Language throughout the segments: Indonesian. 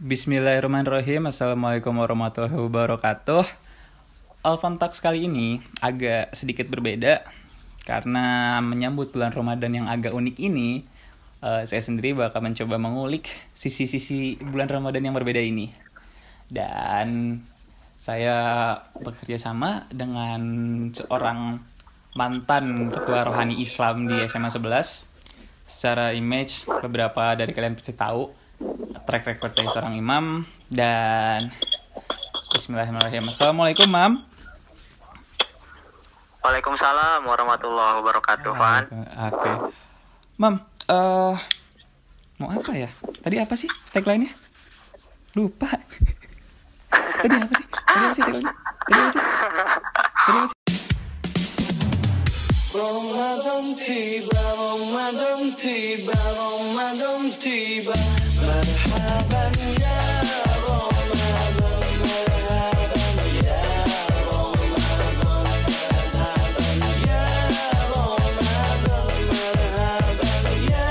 Bismillahirrahmanirrahim. Assalamualaikum warahmatullahi wabarakatuh. Alfan Talks kali ini agak sedikit berbeda karena menyambut bulan Ramadan yang agak unik ini. Saya sendiri bakal mencoba mengulik sisi-sisi bulan Ramadan yang berbeda ini. Dan saya bekerja sama dengan seorang mantan ketua rohani Islam di SMA 11. Secara image, beberapa dari kalian pasti tahu track record dari seorang imam. Dan bismillahirrahmanirrahim. Assalamualaikum, Mam. Waalaikumsalam warahmatullahi wabarakatuh, Fan. Oke. Mam, mau apa ya? Tadi apa sih tagline-nya? Lupa. Tadi apa sih tagline-nya? Tadi apa sih? Ramadan tiba, Ramadan tiba, Ramadan tiba. Marhaban ya Ramadan, marhaban ya Ramadan, marhaban ya Ramadan, marhaban ya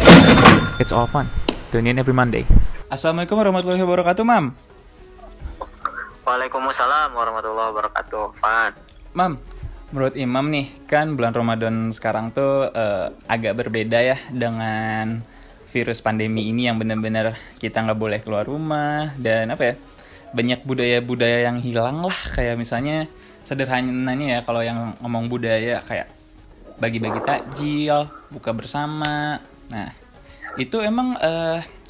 Ramadan. It's all fun. Tune in every Monday. Assalamualaikum warahmatullahi wabarakatuh, Mam. Waalaikumsalam warahmatullahi wabarakatuh, Fan. Mam, menurut Imam nih, kan bulan Ramadan sekarang tuh agak berbeda ya dengan virus pandemi ini yang benar-benar kita nggak boleh keluar rumah dan banyak budaya-budaya yang hilang lah. Kayak misalnya sederhananya ya, kalau yang ngomong budaya kayak bagi-bagi takjil, buka bersama. Nah, itu emang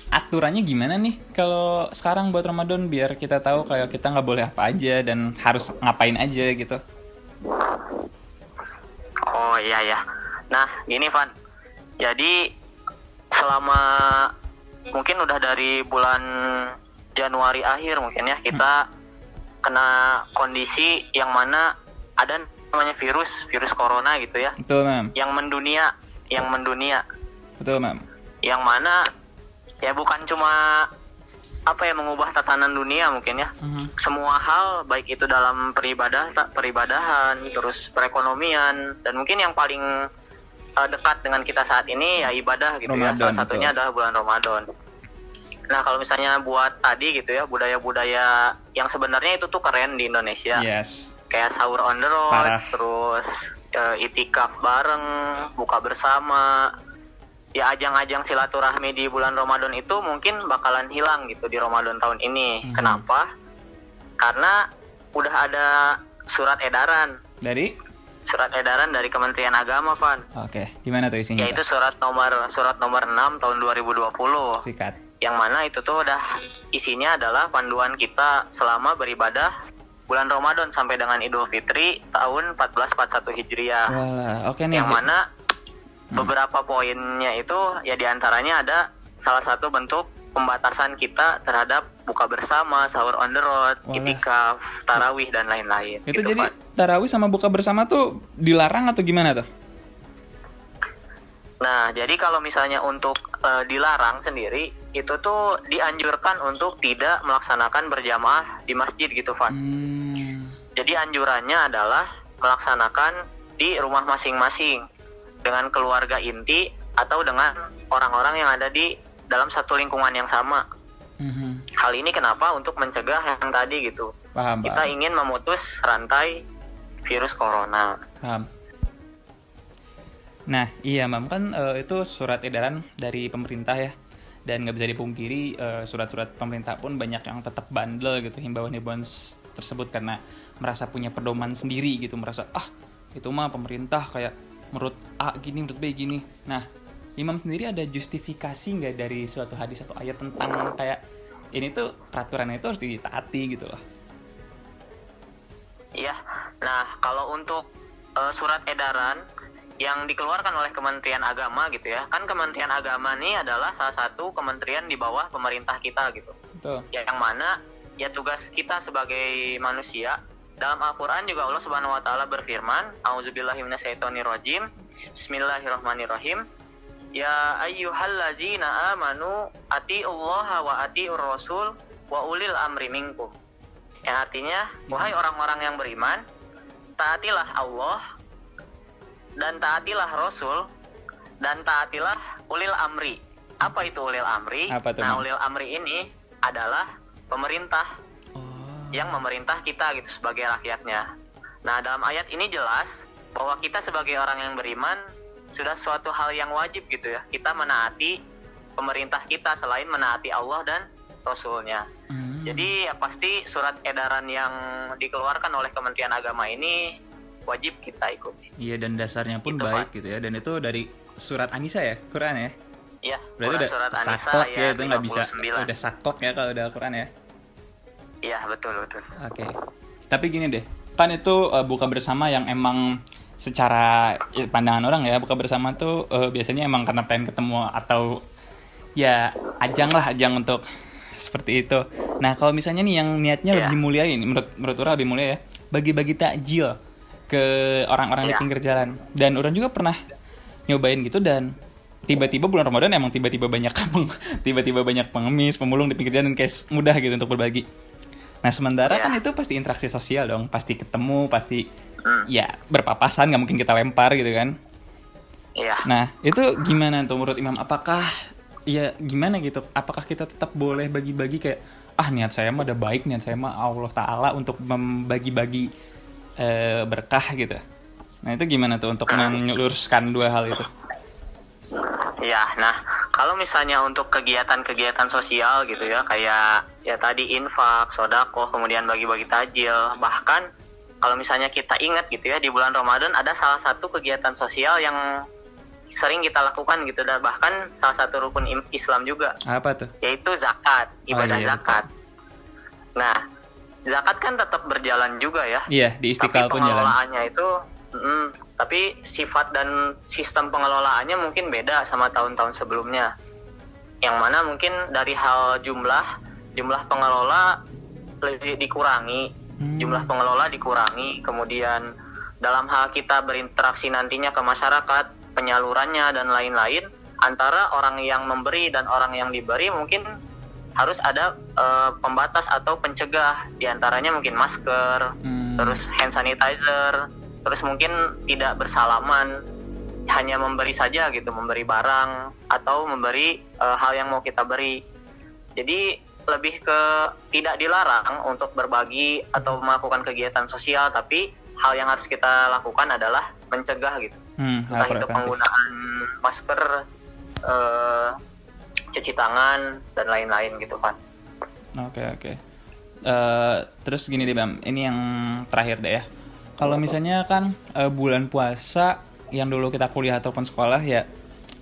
aturannya gimana nih kalau sekarang buat Ramadan biar kita tahu kayak kita nggak boleh apa aja dan harus ngapain aja gitu. Oh iya ya. Nah, gini, Fan. Jadi selama mungkin udah dari bulan Januari akhir mungkin ya kita kena kondisi yang mana ada namanya virus corona gitu ya. Betul, Mam. Yang mendunia. Betul, Mam. Yang mana ya bukan cuma mengubah tatanan dunia mungkin ya. Semua hal baik itu dalam peribadahan, terus perekonomian, dan mungkin yang paling dekat dengan kita saat ini ya ibadah gitu Ramadan, ya. Salah satunya adalah bulan Ramadan. Nah, kalau misalnya buat tadi gitu ya, budaya-budaya yang sebenarnya itu tuh keren di Indonesia. Yes. Kayak sahur on the road, Parah. terus itikaf bareng, buka bersama. Ya ajang-ajang silaturahmi di bulan Ramadan itu mungkin bakalan hilang gitu di Ramadan tahun ini. Kenapa? Karena udah ada surat edaran Dari? dari Kementerian Agama, Van. Oke, gimana tuh isinya? Yaitu surat nomor 6 tahun 2020. Sikat. Yang mana itu tuh udah isinya adalah panduan kita selama beribadah bulan Ramadan sampai dengan Idul Fitri tahun 1441 Hijriah. Walah, oke nih. Yang mana beberapa poinnya itu ya diantaranya ada salah satu bentuk pembatasan kita terhadap buka bersama, sahur on the road, itikaf, tarawih, dan lain-lain. Itu gitu, jadi Pak. tarawih sama buka bersama tuh dilarang atau gimana tuh? Nah, jadi kalau misalnya untuk dilarang sendiri, itu tuh dianjurkan untuk tidak melaksanakan berjamaah di masjid gitu, Van. Jadi anjurannya adalah melaksanakan di rumah masing-masing dengan keluarga inti atau dengan orang-orang yang ada di dalam satu lingkungan yang sama. Hal ini kenapa? Untuk mencegah yang tadi gitu. Paham. Kita ingin memutus rantai virus corona. Paham. Nah, iya, Mam, kan itu surat edaran dari pemerintah ya. Dan nggak bisa dipungkiri surat-surat pemerintah pun banyak yang tetap bandel gitu, himbauan-himbauan tersebut karena merasa punya pedoman sendiri gitu, merasa itu mah pemerintah kayak menurut A gini, menurut B gini. Nah, Imam sendiri ada justifikasi nggak dari suatu hadis atau ayat tentang kayak ini tuh peraturannya itu harus ditaati gitu loh? Iya. Nah, kalau untuk surat edaran yang dikeluarkan oleh Kementerian Agama gitu ya, kan Kementerian Agama ini adalah salah satu kementerian di bawah pemerintah kita gitu. Betul. Yang mana ya tugas kita sebagai manusia. Dalam Al-Quran juga Allah Subhanahu Wa Taala berfirman, A'udzubillahi minasyaitonirrajim, Bismillahirrahmanirrahim. Ya ayyuhalladzina amanu atiullaha wa atiur rasul wa ulil amri minkum. Yang artinya, wahai orang-orang yang beriman, taatilah Allah dan taatilah Rasul dan taatilah ulil amri. Apa itu ulil amri? Apa tuh, Nah, Mam? ulil amri ini adalah pemerintah yang memerintah kita gitu sebagai rakyatnya. Nah, dalam ayat ini jelas bahwa kita sebagai orang yang beriman sudah suatu hal yang wajib gitu ya. Kita menaati pemerintah kita selain menaati Allah dan Rasulnya. Jadi ya pasti surat edaran yang dikeluarkan oleh Kementerian Agama ini wajib kita ikuti. Iya, dan dasarnya pun Itu, baik Pak. gitu ya. Dan itu dari surat An-Nisa ya, Quran ya. Ya, Berarti udah surat An-Nisa saklek ya, ayat itu nggak bisa 59. udah saklek ya kalau udah Al-Quran ya. Iya, betul. Oke. Tapi gini deh, kan itu buka bersama yang emang secara pandangan orang ya, buka bersama tuh biasanya emang karena pengen ketemu atau ya ajang untuk seperti itu. Nah, kalau misalnya nih yang niatnya Iya. lebih mulia ini, menurut orang lebih mulia ya, bagi-bagi takjil ke orang-orang di Iya. pinggir jalan. Dan orang juga pernah nyobain gitu, dan tiba-tiba bulan Ramadan emang tiba-tiba banyak pengemis, pemulung di pinggir jalan, kayak mudah gitu untuk berbagi. Nah, sementara Iya. kan itu pasti interaksi sosial dong, pasti ketemu, pasti ya berpapasan, nggak mungkin kita lempar gitu kan. Iya. Nah, itu gimana tuh menurut Imam? Apakah ya gimana gitu? Apakah kita tetap boleh bagi-bagi kayak niat saya mah ada baik, niat saya mah Allah Ta'ala untuk membagi-bagi berkah gitu. Nah, itu gimana tuh untuk meluruskan dua hal itu? Ya, nah kalau misalnya untuk kegiatan-kegiatan sosial gitu ya, kayak ya tadi infak, sodako, kemudian bagi-bagi tajil, bahkan kalau misalnya kita ingat gitu ya, di bulan Ramadan ada salah satu kegiatan sosial yang sering kita lakukan gitu, dan bahkan salah satu rukun Islam juga, Apa tuh? yaitu zakat, ibadah iya, zakat. Nah, zakat kan tetap berjalan juga ya. Iya, di Istiqlal Tapi pun jalan. pengelolaannya itu tapi sifat dan sistem pengelolaannya mungkin beda sama tahun-tahun sebelumnya, yang mana mungkin dari hal jumlah pengelola lebih dikurangi, jumlah pengelola dikurangi, kemudian dalam hal kita berinteraksi nantinya ke masyarakat, penyalurannya dan lain-lain, antara orang yang memberi dan orang yang diberi mungkin harus ada pembatas atau pencegah, diantaranya mungkin masker, terus hand sanitizer, terus mungkin tidak bersalaman, hanya memberi saja gitu, memberi barang atau memberi hal yang mau kita beri. Jadi lebih ke tidak dilarang untuk berbagi atau melakukan kegiatan sosial, tapi hal yang harus kita lakukan adalah mencegah gitu. Entah itu preventif. penggunaan masker, cuci tangan dan lain-lain gitu kan. Oke. Terus gini deh Bam, ini yang terakhir deh ya. Kalau misalnya kan bulan puasa yang dulu kita kuliah ataupun sekolah ya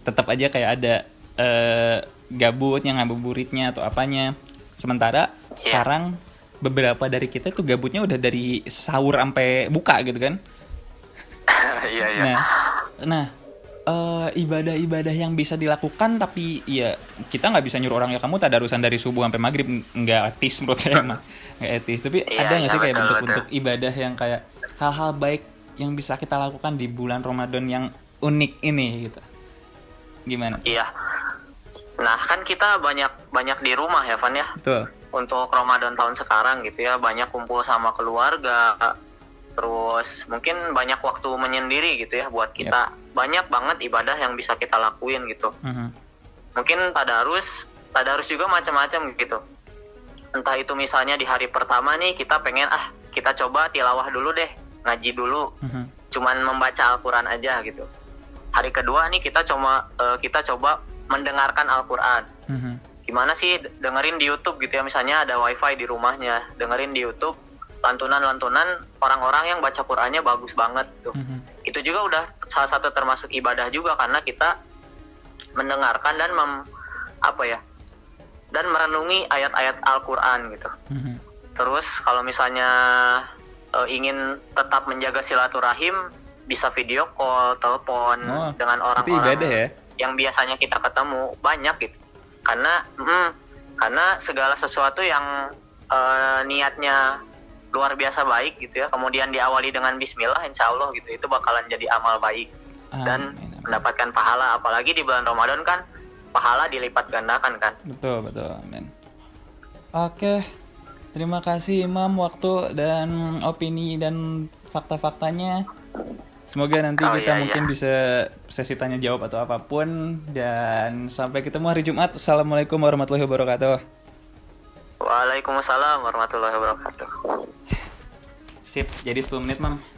tetap aja kayak ada gabutnya, ngabuburitnya atau apanya. Sementara sekarang beberapa dari kita tuh gabutnya udah dari sahur sampai buka gitu kan. Iya. Nah, ibadah-ibadah yang bisa dilakukan tapi ya kita nggak bisa nyuruh orang ya kamu tadarusan dari subuh sampai maghrib, nggak etis menurut saya mah, nggak etis. Tapi ada nggak sih kayak betul, bentuk-bentuk ibadah yang kayak hal-hal baik yang bisa kita lakukan di bulan Ramadan yang unik ini gitu? Gimana? Iya. Nah, kan kita banyak di rumah ya, Van ya. Betul. Untuk Ramadan tahun sekarang gitu ya, banyak kumpul sama keluarga. Terus mungkin banyak waktu menyendiri gitu ya buat kita. Banyak banget ibadah yang bisa kita lakuin gitu. Mungkin tadarus juga macam-macam gitu. Entah itu misalnya di hari pertama nih kita pengen kita coba tilawah dulu deh, ngaji dulu. Cuman membaca Al-Qur'an aja gitu. Hari kedua nih kita coba mendengarkan Al-Qur'an. Gimana sih dengerin di YouTube gitu ya, misalnya ada wifi di rumahnya, dengerin di YouTube lantunan-lantunan orang-orang yang baca Qur'annya bagus banget tuh. Itu juga udah salah satu termasuk ibadah juga, karena kita mendengarkan dan dan merenungi ayat-ayat Al-Qur'an gitu. Terus kalau misalnya ingin tetap menjaga silaturahim, bisa video call, telepon dengan orang-orang ya? yang biasanya kita ketemu, banyak gitu. Karena segala sesuatu yang niatnya luar biasa baik gitu ya, kemudian diawali dengan bismillah, insya Allah gitu, itu bakalan jadi amal baik dan mendapatkan pahala. Apalagi di bulan Ramadan kan pahala dilipat gandakan kan. Betul, amin. Oke, terima kasih Imam waktu dan opini dan fakta-faktanya. Semoga nanti kita mungkin bisa sesi tanya jawab atau apapun. Dan sampai ketemu hari Jumat. Assalamualaikum warahmatullahi wabarakatuh. Waalaikumsalam warahmatullahi wabarakatuh. Sip, jadi 10 menit, Mam.